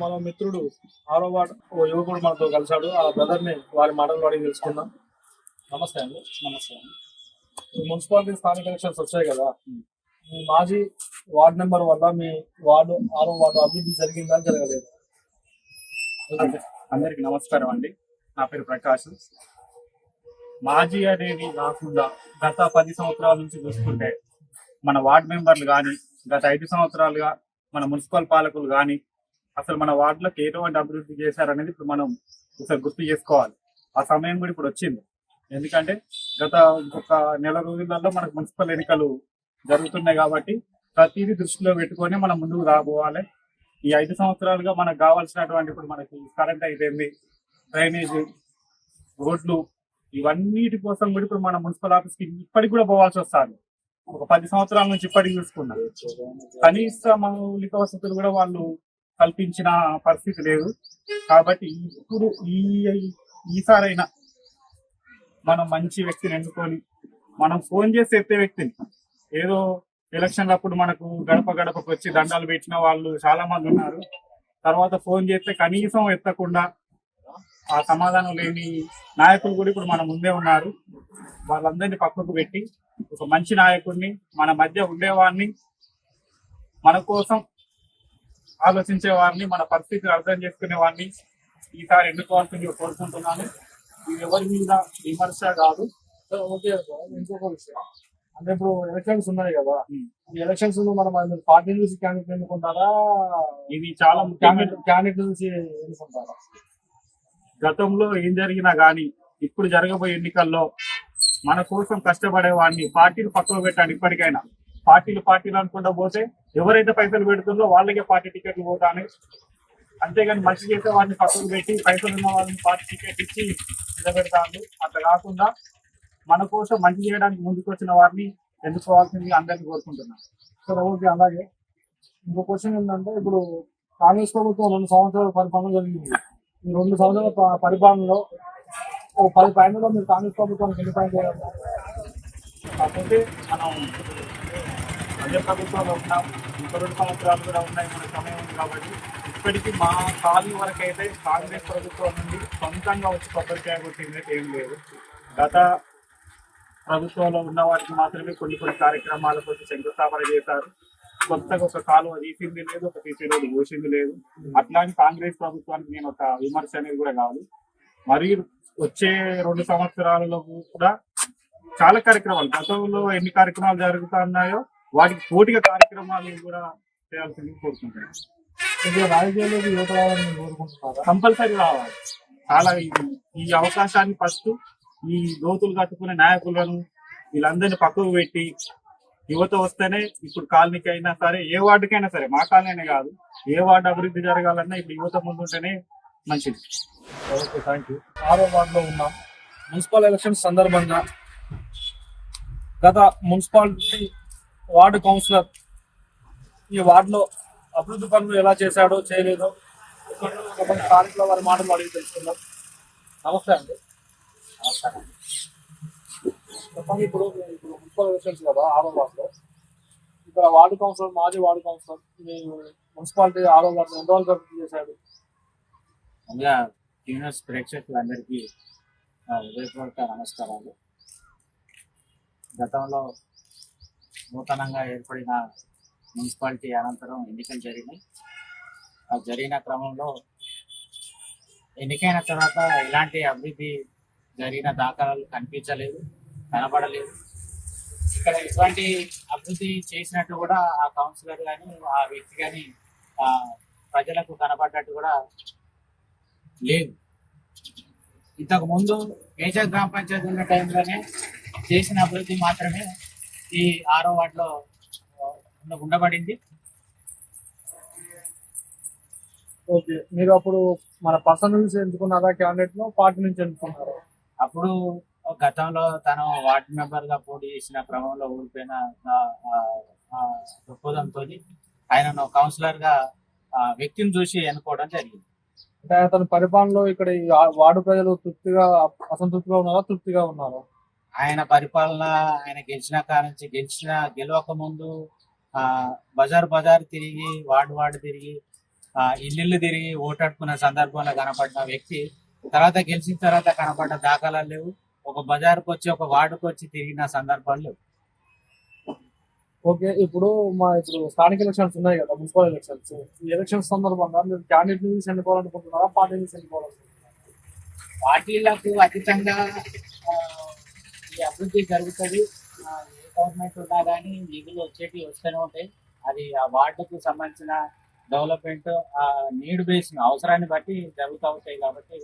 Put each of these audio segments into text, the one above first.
మన మిత్రుడు ఆరో వార్డు ఓ యువకుడు మనతో కలిశాడు. ఆ బ్రదర్ ని వారి మాటలు అడిగి తెలుసుకుందాం. నమస్తే అండి. నమస్తే. ఈ మున్సిపాలిటీ స్థానిక ఎలక్షన్స్ వచ్చాయి కదా, మీ మాజీ వార్డు నెంబర్ వల్ల మీ వార్డు ఆరో వార్డు అభివృద్ధి జరిగిందా జరగలేదు? అందరికి నమస్కారం అండి. నా పేరు ప్రకాష్. మాజీ అనేది కాకుండా గత 10 సంవత్సరాల నుంచి చూసుకుంటే మన వార్డు మెంబర్లు కానీ, గత 5 సంవత్సరాలుగా మన మున్సిపల్ పాలకులు కానీ అసలు మన వార్డులకు ఎటువంటి అభివృద్ధి చేశారనేది ఇప్పుడు మనం ఒకసారి గుర్తు చేసుకోవాలి. ఆ సమయం కూడా ఇప్పుడు వచ్చింది. ఎందుకంటే గత ఇంకొక నెల రోజులలో మనకు మున్సిపల్ ఎన్నికలు జరుగుతున్నాయి కాబట్టి ప్రతిదీ దృష్టిలో పెట్టుకొని మనం ముందుకు రాబోవాలి. ఈ 5 సంవత్సరాలుగా మనకు కావాల్సినటువంటి ఇప్పుడు మనకి కరెంట్ అయితేంది, డ్రైనేజ్, రోడ్లు, ఇవన్నిటి కోసం కూడా ఇప్పుడు మన మున్సిపల్ ఆఫీస్కి ఇప్పటికి కూడా పోవాల్సి వస్తుంది. ఒక 10 సంవత్సరాల నుంచి ఇప్పటికి చూసుకున్నాం. కనీస మౌలిక వసతులు కూడా వాళ్ళు కల్పించిన పరిస్థితి లేదు. కాబట్టి ఇప్పుడు ఈసారైనా మనం మంచి వ్యక్తిని ఎన్నుకొని మనం ఫోన్ చేసి ఎత్తే వ్యక్తిని, ఏదో ఎలక్షన్లప్పుడు మనకు గడప గడపకు వచ్చి దండాలు పెట్టిన వాళ్ళు చాలా మంది ఉన్నారు. తర్వాత ఫోన్ చేస్తే కనీసం ఎత్తకుండా ఆ సమాధానం లేని నాయకులు కూడా ఇప్పుడు మన ముందే ఉన్నారు. వాళ్ళందరినీ పక్కకు పెట్టి ఒక మంచి నాయకుడిని, మన మధ్య ఉండేవాడిని, మన కోసం ఆలోచించే వారిని, మన పరిస్థితిని అర్థం చేసుకునే వారిని ఈసారి ఎన్నుకోవాల్సిందిగా కోరుకుంటున్నాను. ఇది ఎవరి మీద విమర్శ కాదు. ఓకే, ఇంకొక విషయం అంటే ఇప్పుడు ఎలక్షన్స్ ఉన్నాయి కదా, ఈ ఎలక్షన్స్ లో మనం పార్టీ నుంచి క్యాండిడేట్ ఎన్నుకుంటారా, ఇది చాలా ముఖ్యమైన క్యాండిడేట్ నుంచి ఎన్నుకుంటారా? గతంలో ఏం జరిగినా గానీ ఇప్పుడు జరగబోయే ఎన్నికల్లో మన కోసం కష్టపడే వాడిని పార్టీలు పక్కకు పెట్టాలి. ఇప్పటికైనా పార్టీలు అనుకుంటా పోతే ఎవరైతే పైసలు పెడుతుందో వాళ్ళకే పార్టీ టికెట్లు పోతానే. అంతేగాని మంచి చేసే వాడిని పక్కకు పెట్టి పైసలు ఉన్న వాళ్ళని పార్టీ టికెట్ ఇచ్చి నిలబెడతాను. అట్లా కాకుండా మన కోసం మంచి చేయడానికి ముందుకు వచ్చిన వారిని ఎన్నుకోవాల్సింది అందరినీ కోరుకుంటున్నాను. సరే, ఓకే. అలాగే ఇంకో క్వశ్చన్ ఏంటంటే, ఇప్పుడు కాంగ్రెస్ ప్రభుత్వం 2 సంవత్సరాల పరిపాలన జరిగింది. ఈ 2 సంవత్సరాల పరిపాలనలో ఓ 10 పాయింట్లో మీరు కాంగ్రెస్ ప్రభుత్వానికి ఎన్ని పాయింట్ చేయాలి? కాకపోతే మనం అదే ప్రభుత్వంలో ఉన్నాం. ఇంకో 2 సంవత్సరాలు కూడా ఉన్నాయి, మన సమయం ఉంది. కాబట్టి ఇప్పటికీ మా కాలనీ వరకు అయితే కాంగ్రెస్ ప్రభుత్వం నుండి సొంతంగా వచ్చి కొబ్బరికాయ కొట్టింది ఏం లేదు. గత ప్రభుత్వంలో ఉన్న వాటికి మాత్రమే కొన్ని కార్యక్రమాలకు వచ్చి శంకుస్థాపన చేశారు. కొత్తగా ఒక కాలువ తీసింది లేదు, ఒక తీసే రోజు పోసింది లేదు. అట్లాంటి కాంగ్రెస్ ప్రభుత్వానికి నేను ఒక విమర్శ అనేది కూడా కాదు. మరియు వచ్చే 2 సంవత్సరాలలో కూడా చాలా కార్యక్రమాలు, గతంలో ఎన్ని కార్యక్రమాలు జరుగుతున్నాయో వాటికి పోటీగా కార్యక్రమాలు కూడా చేయాల్సింది కోరుకుంటున్నాను. రాజకీయాల్లోకి యువత రావాలని కోరుకుంటున్నారా? కంపల్సరీ రావాలి. చాలా ఈ అవకాశాన్ని ఫస్ట్ ఈ దోతులు కట్టుకునే నాయకులను వీళ్ళందరినీ పక్కకు పెట్టి యువత వస్తేనే ఇప్పుడు కాలనీకి అయినా సరే, ఏ వార్డుకైనా సరే, మా కాలనీ కాదు, ఏ వార్డు అభివృద్ధి జరగాలన్నా ఇప్పుడు యువత ముందుంటేనే మంచిది. Okay, thank you. ఆరో వార్డులో ఉన్నాం. మున్సిపల్ ఎలక్షన్స్ సందర్భంగా గత మున్సిపాలిటీ వార్డు కౌన్సిలర్ ఈ వార్డులో అభివృద్ధి పనులు ఎలా చేశాడో చేయలేదో స్థానికుల వారి మాటలు అడిగి తెలుసుకుందాం. నమస్తే అండి. నమస్కారం. చెప్పండి, ఇప్పుడు మున్సిపల్ ఎలక్షన్స్ కదా ఆరో వార్డులో, ఇక్కడ వార్డు కౌన్సిలర్, మాజీ వార్డు కౌన్సిలర్ మీ మున్సిపాలిటీ ఆరో వార్డు ఎంతవరకు అభివృద్ధి చేశాడు? ముందుగా యూనివర్స్ ప్రేక్షకులందరికీ హృదయపూర్వక నమస్కారాలు. గతంలో నూతనంగా ఏర్పడిన మున్సిపాలిటీ అనంతరం ఎన్నికలు జరిగినాయి. ఆ జరిగిన క్రమంలో ఎన్నికైన తర్వాత ఎలాంటి అభివృద్ధి జరిగిన దాఖలాలు కనిపించలేదు, కనబడలేదు. ఇక్కడ ఎటువంటి అభివృద్ధి చేసినట్టు కూడా ఆ కౌన్సిలర్ కానీ ఆ వ్యక్తి కానీ ప్రజలకు కనబడ్డట్టు కూడా లేదు. ఇంతకు ముందు మేజర్ గ్రామ పంచాయతీ ఉన్న టైంలోనే చేసిన అభివృద్ధి మాత్రమే ఈ ఆరో వార్డులో ఉండబడింది. ఓకే, మీరు అప్పుడు మన పర్సన్ నుంచి ఎంచుకున్నారా క్యాండిడేట్ లో, పార్టీ నుంచి ఎంచుకున్నారా? అప్పుడు గతంలో తను వార్డు మెంబర్ గా పోటీ చేసిన క్రమంలో ఓడిపోయిన దృక్పథంతో ఆయన కౌన్సిలర్ గా వ్యక్తిని చూసి ఎన్నుకోవడం జరిగింది. అంటే అతని పరిపాలనలో ఇక్కడ ఈ వార్డు ప్రజలు తృప్తిగా, అసంతృప్తిగా ఉన్నారా, తృప్తిగా ఉన్నారా? ఆయన పరిపాలన, ఆయన గెలిచిన కానుంచి గెలవక ముందు బజార్ తిరిగి వార్డు తిరిగి ఇల్లు తిరిగి ఓటాడుకున్న సందర్భంలో కనపడిన వ్యక్తి తర్వాత గెలిచిన తర్వాత కనపడ్డ దాఖలాలు లేవు. ఒక బజార్కి వచ్చి ఒక వార్డుకు వచ్చి తిరిగిన సందర్భాలు లేవు. ఓకే, ఇప్పుడు స్థానిక ఎలక్షన్స్ ఉన్నాయి కదా, మున్సిపల్ ఎలక్షన్స్. ఈ ఎలక్షన్స్ సందర్భంగా మీరు క్యాండిడేట్ ని ఎన్నుకోవాలనుకుంటున్నారా, పార్టీని ఎన్నుకోవాలనుకుంటున్నారా? పార్టీలకు అతీతంగా ఆ, ఈ అభివృద్ధి జరుగుతుంది. ఏ గవర్నమెంట్ ఉన్నా కానీ నిధులు వచ్చేటివి వస్తూనే ఉంటాయి. అది ఆ వార్డుకు సంబంధించిన డెవలప్మెంట్ ఆ నీడ్ బేస్ అవసరాన్ని బట్టి జరుగుతూ ఉంటాయి. కాబట్టి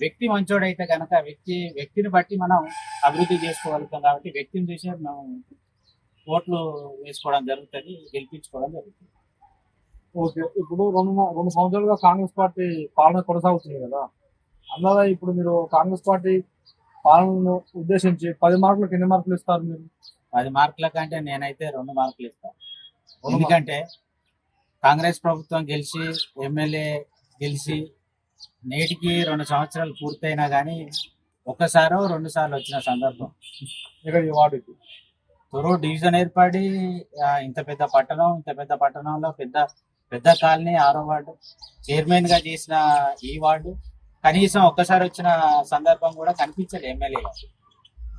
వ్యక్తి మంచోడైతే కనుక వ్యక్తిని బట్టి మనం అభివృద్ధి చేసుకోగలుగుతాం. కాబట్టి వ్యక్తిని చూసి మనం ఓట్లు వేసుకోవడం జరుగుతుంది, గెలిపించుకోవడం జరుగుతుంది. ఓకే, ఇప్పుడు రెండు సంవత్సరాలుగా కాంగ్రెస్ పార్టీ పాలన కొనసాగుతుంది కదా, అందులో ఇప్పుడు మీరు కాంగ్రెస్ పార్టీ పాలనను ఉద్దేశించి 10 మార్కులకు ఎన్ని మార్కులు ఇస్తారు మీరు? 10 మార్కుల కంటే నేనైతే 2 మార్కులు ఇస్తాను. ఎందుకంటే కాంగ్రెస్ ప్రభుత్వం గెలిచి ఎమ్మెల్యే గెలిచి నేటికి 2 సంవత్సరాలు పూర్తయినా కానీ ఒక్కసారో 2 సార్లు వచ్చిన సందర్భం ఇక్కడ ఈ వార్డుకి తొర్రూరు డివిజన్ ఏర్పడి ఇంత పెద్ద పట్టణంలో పెద్ద కాలనీ 6వ వార్డు చైర్మన్ గా చేసిన ఈ వార్డు కనీసం ఒక్కసారి వచ్చిన సందర్భం కూడా కనిపించలేదు ఎమ్మెల్యే గారు.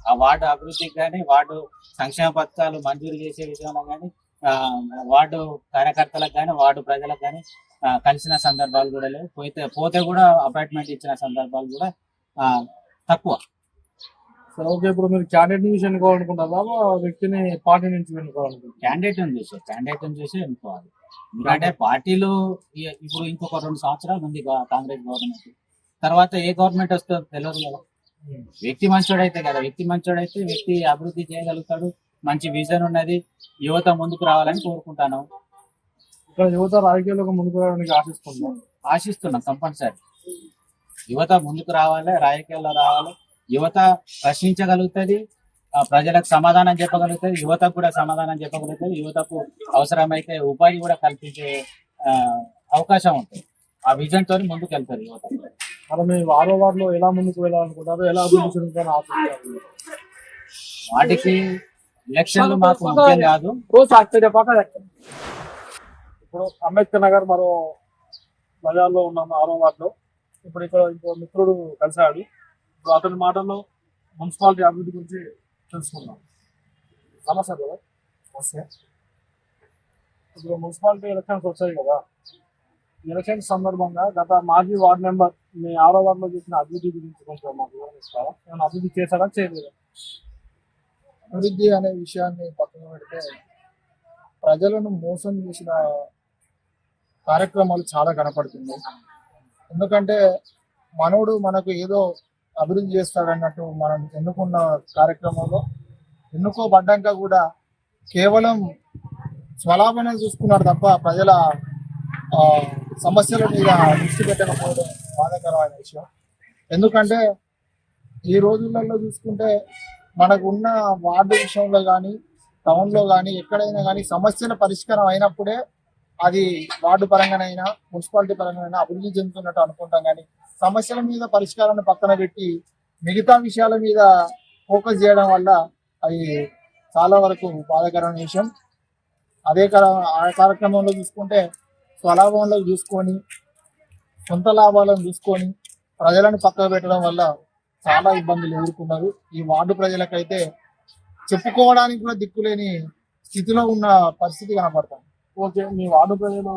ఆ వార్డు అభివృద్ధికి కానీ వార్డు సంక్షేమ పథకాలు మంజూరు చేసే విషయంలో కానీ వార్డు కార్యకర్తలకు కానీ వార్డు ప్రజలకు కానీ కలిసిన సందర్భాలు కూడా లేవు. పోతే కూడా అపాయింట్మెంట్ ఇచ్చిన సందర్భాలు కూడా తక్కువ. సరే, ఓకే, ఇప్పుడు మీరు క్యాండిడేట్ నుంచి ఎన్నుకోవాలనుకుంటారా, వ్యక్తిని పార్టీ నుంచి ఎన్నుకోవాలనుకుంటారా? క్యాండిడేట్ చూసి ఎన్నుకోవాలి. ఎందుకంటే పార్టీలు ఇప్పుడు ఇంకొక 2 సంవత్సరాలు ఉంది కాంగ్రెస్ గవర్నమెంట్, తర్వాత ఏ గవర్నమెంట్ వస్తుందో తెలియదు కదా. వ్యక్తి మంచోడైతే వ్యక్తి అభివృద్ధి చేయగలుగుతాడు, మంచి విజన్ ఉన్నది, యువత ముందుకు రావాలని కోరుకుంటాను. ఇక్కడ యువత రాజకీయాలకు ముందుకు రావడానికి ఆశిస్తున్నాం. కంపల్సరీ యువత ముందుకు రావాలి, రాజకీయాల్లో రావాలి. యువత ప్రశ్నించగలుగుతుంది, ప్రజలకు సమాధానం చెప్పగలుగుతుంది, యువతకు కూడా సమాధానం చెప్పగలుగుతుంది. యువతకు అవసరమైతే ఉపాధి కూడా కల్పించే అవకాశం ఉంటుంది. ఆ విజన్ తోని ముందుకు వెళ్తారు యువత. మరి మీ 6వ వార్డులో ఎలా ముందుకు వెళ్ళాలనుకుంటారు, ఎలా అభివృద్ధి చెందుతారని ఆశిస్తారు? వాటికి ఎలక్షన్లు మాకు ముఖ్యం కాదు. ఇప్పుడు అంబేద్కర్ నగర్ మరో బజార్లో ఉన్నాము 6వ వార్డులో. ఇప్పుడు ఇక్కడ ఇంకో మిత్రుడు కలిశాడు. ఇప్పుడు అతని మాటల్లో మున్సిపాలిటీ అభివృద్ధి గురించి తెలుసుకుందాం. నమస్తే కదా. నమస్తే. ఇప్పుడు మున్సిపాలిటీ ఎలక్షన్స్ వచ్చాయి కదా, ఈ ఎలక్షన్స్ సందర్భంగా గత మాజీ వార్డు మెంబర్ మీ 6వ వార్డులో చేసిన అభివృద్ధి గురించి కొంచెం మాకు వివరిస్తారా? ఏమైనా అభివృద్ధి చేశారా, చేయలేదా? అభివృద్ధి అనే విషయాన్ని పక్కన పెడితే ప్రజలను మోసం చేసిన కార్యక్రమాలు చాలా కనపడుతున్నాయి. ఎందుకంటే మనోడు మనకు ఏదో అభివృద్ధి చేస్తాడన్నట్టు మనం ఎన్నుకున్న కార్యక్రమంలో ఎన్నుకోబడ్డాక కూడా కేవలం స్వలాభాన్ని చూసుకున్నాడు తప్ప ప్రజల సమస్యల మీద దృష్టి పెట్టకపోవడం బాధాకరమైన విషయం. ఎందుకంటే ఈ రోజులలో చూసుకుంటే మనకు ఉన్న వార్డు విషయంలో కానీ టౌన్లో కానీ ఎక్కడైనా కానీ సమస్యల పరిష్కారం అయినప్పుడే అది వార్డు పరంగానైనా మున్సిపాలిటీ పరంగానైనా అభివృద్ధి చెందుతున్నట్టు అనుకుంటాం. కానీ సమస్యల మీద పరిష్కారాన్ని పక్కన పెట్టి మిగతా విషయాల మీద ఫోకస్ చేయడం వల్ల అది చాలా వరకు బాధాకరమైన విషయం. ఆ కార్యక్రమంలో చూసుకుంటే స్వలాభంలో చూసుకొని సొంత లాభాలను చూసుకొని ప్రజలను పక్కకు పెట్టడం వల్ల చాలా ఇబ్బందులు ఎదుర్కొన్నారు. ఈ వార్డు ప్రజలకైతే చెప్పుకోవడానికి కూడా దిక్కులేని స్థితిలో ఉన్న పరిస్థితి కనపడతాం. ఓకే, మీ వార్డు ప్రజలు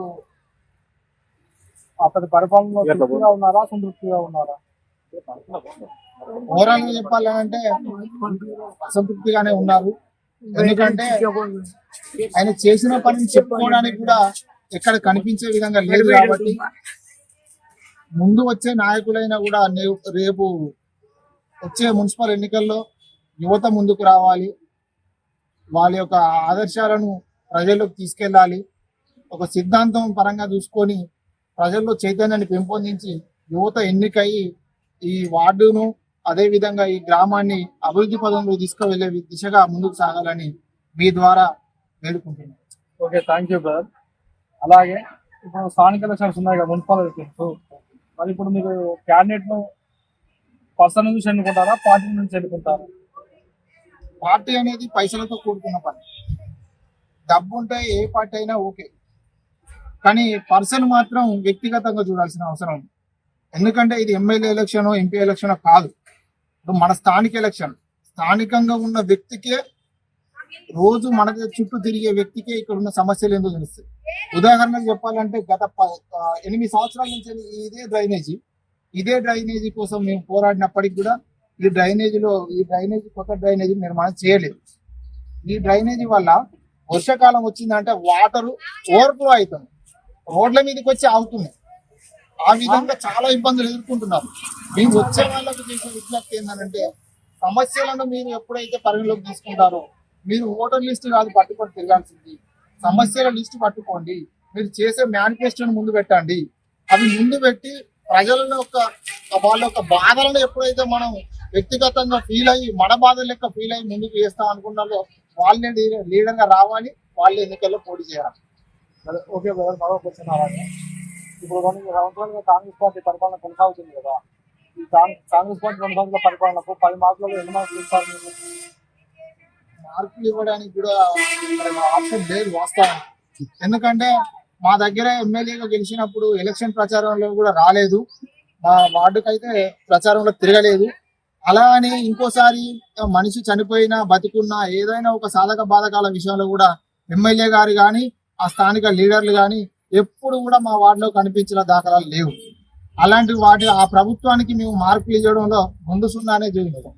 అతడి పరిపాలనలో తృప్తిగా ఉన్నారా, సంతృప్తిగా ఉన్నారా? ఓవరాల్ గా చెప్పాలంటే అసంతృప్తిగానే ఉన్నారు. ఎందుకంటే ఆయన చేసిన పనిని చెప్పుకోవడానికి కూడా ఎక్కడ కనిపించే విధంగా లేదు. కాబట్టి ముందు వచ్చే నాయకులైనా కూడా రేపు వచ్చే మున్సిపల్ ఎన్నికల్లో యువత ముందుకు రావాలి, వాళ్ళ యొక్క ఆదర్శాలను ప్రజల్లోకి తీసుకెళ్ళాలి. ఒక సిద్ధాంతం పరంగా చూసుకొని ప్రజల్లో చైతన్యాన్ని పెంపొందించి యువత ఎన్నికయి ఈ వార్డును అదే విధంగా ఈ గ్రామాన్ని అభివృద్ధి పదంలో తీసుకువెళ్లే దిశగా ముందుకు సాగాలని మీ ద్వారా వేడుకుంటున్నాను. Okay, thank you brother. అలాగే ఇప్పుడు స్థానిక ఎలక్షన్స్ ఉన్నాయి కదా, మున్సిపల్ ఎలక్షన్స్. మరి ఇప్పుడు మీరు క్యాండిడేట్ ను పర్సన్ నుంచి ఎన్నుకుంటారా, పార్టీ నుంచి ఎన్నుకుంటారా? పార్టీ అనేది పైసలతో కూడుకున్న పని. డబ్బు ఉంటే ఏ పార్టీ అయినా ఓకే, కానీ పర్సన్ మాత్రం వ్యక్తిగతంగా చూడాల్సిన అవసరం ఉంది. ఎందుకంటే ఇది ఎమ్మెల్యే ఎలక్షన్, ఎంపీ ఎలక్షన్ కాదు. ఇప్పుడు మన స్థానిక ఎలక్షన్. స్థానికంగా ఉన్న వ్యక్తికే, రోజు మన చుట్టూ తిరిగే వ్యక్తికే ఇక్కడ ఉన్న సమస్యలు ఏందో తెలుస్తాయి. ఉదాహరణకు చెప్పాలంటే గత 8 సంవత్సరాల నుంచి ఇదే డ్రైనేజీ కోసం మేము పోరాడినప్పటికి కూడా ఈ కొత్త డ్రైనేజీ నిర్మాణం చేయలేదు. ఈ డ్రైనేజీ వల్ల వర్షాకాలం వచ్చిందంటే వాటర్ ఓవర్ఫ్లో అవుతుంది, రోడ్ల మీదకి వచ్చి ఆగుతున్నాయి. ఆ విధంగా చాలా ఇబ్బందులు ఎదుర్కొంటున్నారు. మేము వచ్చే వాళ్ళకు చేసే విజ్ఞప్తి ఏంటంటే, సమస్యలను మీరు ఎప్పుడైతే పరిగణలోకి తీసుకుంటారో, మీరు ఓటర్ లిస్ట్ కాదు పట్టుకొని తిరగాల్సింది, సమస్యల లిస్ట్ పట్టుకోండి. మీరు చేసే మేనిఫెస్టోని ముందు పెట్టండి. అవి ముందు పెట్టి ప్రజల వాళ్ళ యొక్క బాధలను ఎప్పుడైతే మనం వ్యక్తిగతంగా ఫీల్ అయ్యి, మన బాధల లెక్క ఫీల్ అయ్యి ముందుకు చేస్తాం అనుకున్నారో, వాళ్ళే లీడర్ గా రావాలి, వాళ్ళే ఎన్నికల్లో పోటీ చేయాలి. ఓకే బ్రదర్, మరో క్వశ్చన్ రావాలి. ఇప్పుడు కొన్ని సంవత్సరాలుగా కాంగ్రెస్ పార్టీ పరిపాలన కొనసాగుతుంది కదా, ఈ కాంగ్రెస్ పార్టీ 2 సంవత్సరాల పరిపాలనకు 10 మార్కులలో ఎన్ని మార్కులు ఇస్తారు మీరు? మార్కులు ఇవ్వడానికి కూడా ఆప్షన్ లేదు వాస్తవం. ఎందుకంటే మా దగ్గర ఎమ్మెల్యేగా గెలిచినప్పుడు ఎలక్షన్ ప్రచారంలో కూడా రాలేదు, మా వార్డుకైతే ప్రచారంలో తిరగలేదు. అలా అని ఇంకోసారి మనిషి చనిపోయినా బతికున్నా ఏదైనా ఒక సాధక బాధకాల విషయంలో కూడా ఎమ్మెల్యే గారు కానీ ఆ స్థానిక లీడర్లు కానీ ఎప్పుడు కూడా మా వార్డులో కనిపించిన దాఖలాలు లేవు. అలాంటి ఆ ప్రభుత్వానికి మేము మార్కులు ఇవ్వడంలో ముందు సున్నానే జరిగింది.